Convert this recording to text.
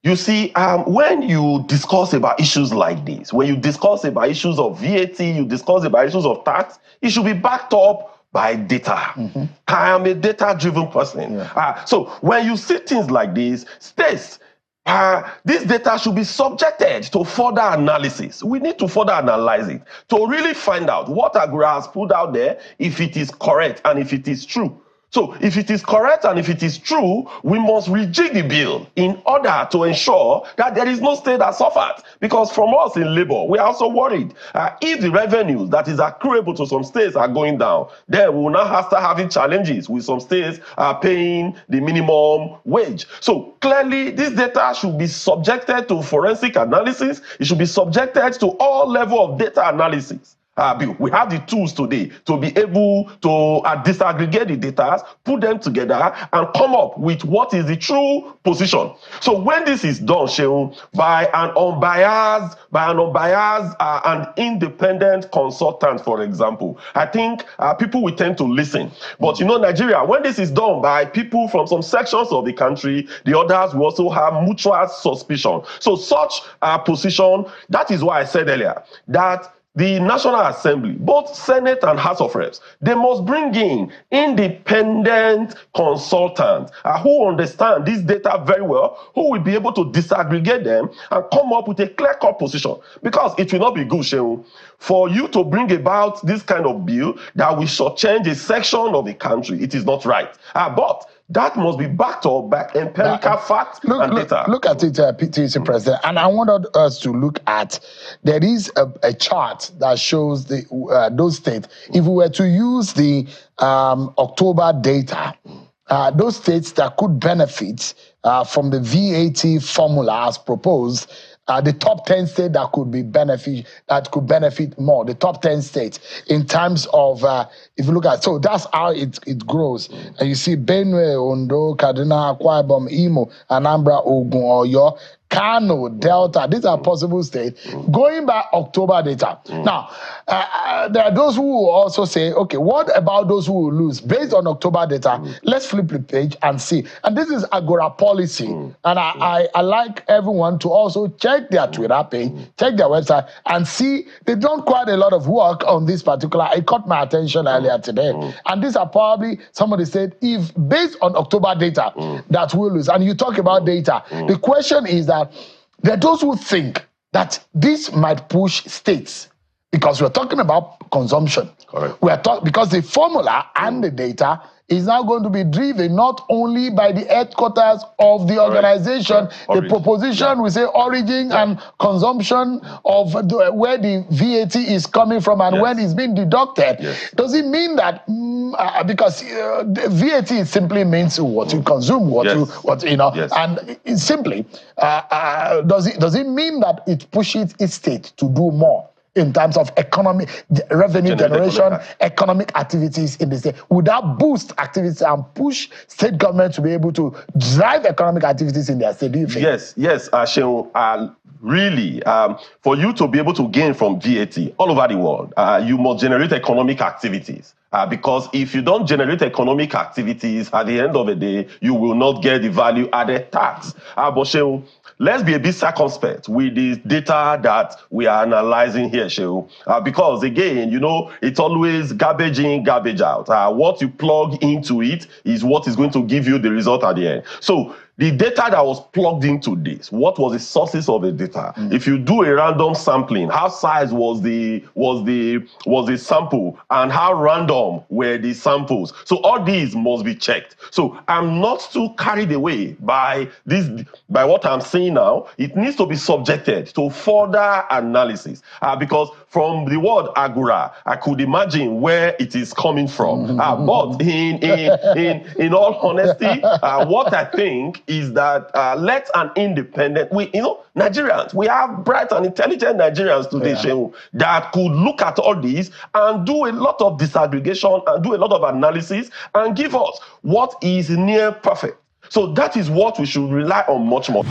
You see, when you discuss about issues like this, when you discuss about issues of VAT, you discuss about issues of tax, it should be backed up by data. I am a data-driven person. So when you see things like this, states, this data should be subjected to further analysis. We need to further analyze it to really find out what Agora has put out there, if it is correct and if it is true. So if it is correct and if it is true, we must rejig the bill in order to ensure that there is no state that suffers. Because from us in Labour, we are also worried. If the revenues that is accruable to some states are going down, then we will now start having challenges with some states paying the minimum wage. So clearly, this data should be subjected to forensic analysis. It should be subjected to all level of data analysis. We have the tools today to be able to disaggregate the data, put them together, and come up with what is the true position. So when this is done, Shehu, by an unbiased and independent consultant, for example, I think people will tend to listen. But you know, Nigeria, when this is done by people from some sections of the country, the others will also have mutual suspicion. So such position, that is why I said earlier that the National Assembly, both Senate and House of Reps, they must bring in independent consultants who understand this data very well, who will be able to disaggregate them and come up with a clear-cut position. Because it will not be good, Shehu, for you to bring about this kind of bill that will shortchange a section of the country. It is not right. But that must be backed up by empirical facts and data. Look at it, TUC President, and I wanted us to look at, there is a chart that shows those states. If we were to use the October data, those states that could benefit from the VAT formula as proposed, the top 10 states that could benefit more, the top 10 states in terms of, if you look at, so that's how it grows. And you see Benue, Ondo, Kaduna, Akwa Ibom, Imo, Anambra, Ogun, Oyo, Kano, Delta, these are possible states going by October data. Now, there are those who will also say, okay, what about those who will lose? Based on October data, let's flip the page and see. And this is Agora policy. And I like everyone to also check their Twitter page, check their website, and see they've done quite a lot of work on this particular. It caught my attention earlier today. And these are probably, somebody said, if based on October data, that will lose. And you talk about data. The question is that there are those who think that this might push states, because we're talking about consumption. Correct. Because the formula and the data is now going to be driven not only by the headquarters of the organization, the proposition, we say origin and consumption of where the VAT is coming from and when it's being deducted. Does it mean that, because VAT simply means what you consume, and it simply, does it mean that it pushes its state to do more in terms of economic revenue generation, economic activities in the state? Would that boost activities and push state government to be able to drive economic activities in their state? Do you think? Yes, Shehu, really, for you to be able to gain from VAT all over the world, you must generate economic activities. Because if you don't generate economic activities, at the end of the day, you will not get the value-added tax. But Shehu, let's be a bit circumspect with the data that we are analyzing here, Shehu. Because again, you know, it's always garbage in, garbage out. What you plug into it is what is going to give you the result at the end. So the data that was plugged into this, what was the sources of the data? If you do a random sampling, how size was the sample and how random were the samples? So all these must be checked. So I'm not too carried away by what I'm seeing now. It needs to be subjected to further analysis because from the word Agora, I could imagine where it is coming from. But in all honesty, what I think is that let an independent, Nigerians, we have bright and intelligent Nigerians today, Shehu, that could look at all these and do a lot of disaggregation and do a lot of analysis and give us what is near perfect. So that is what we should rely on much more.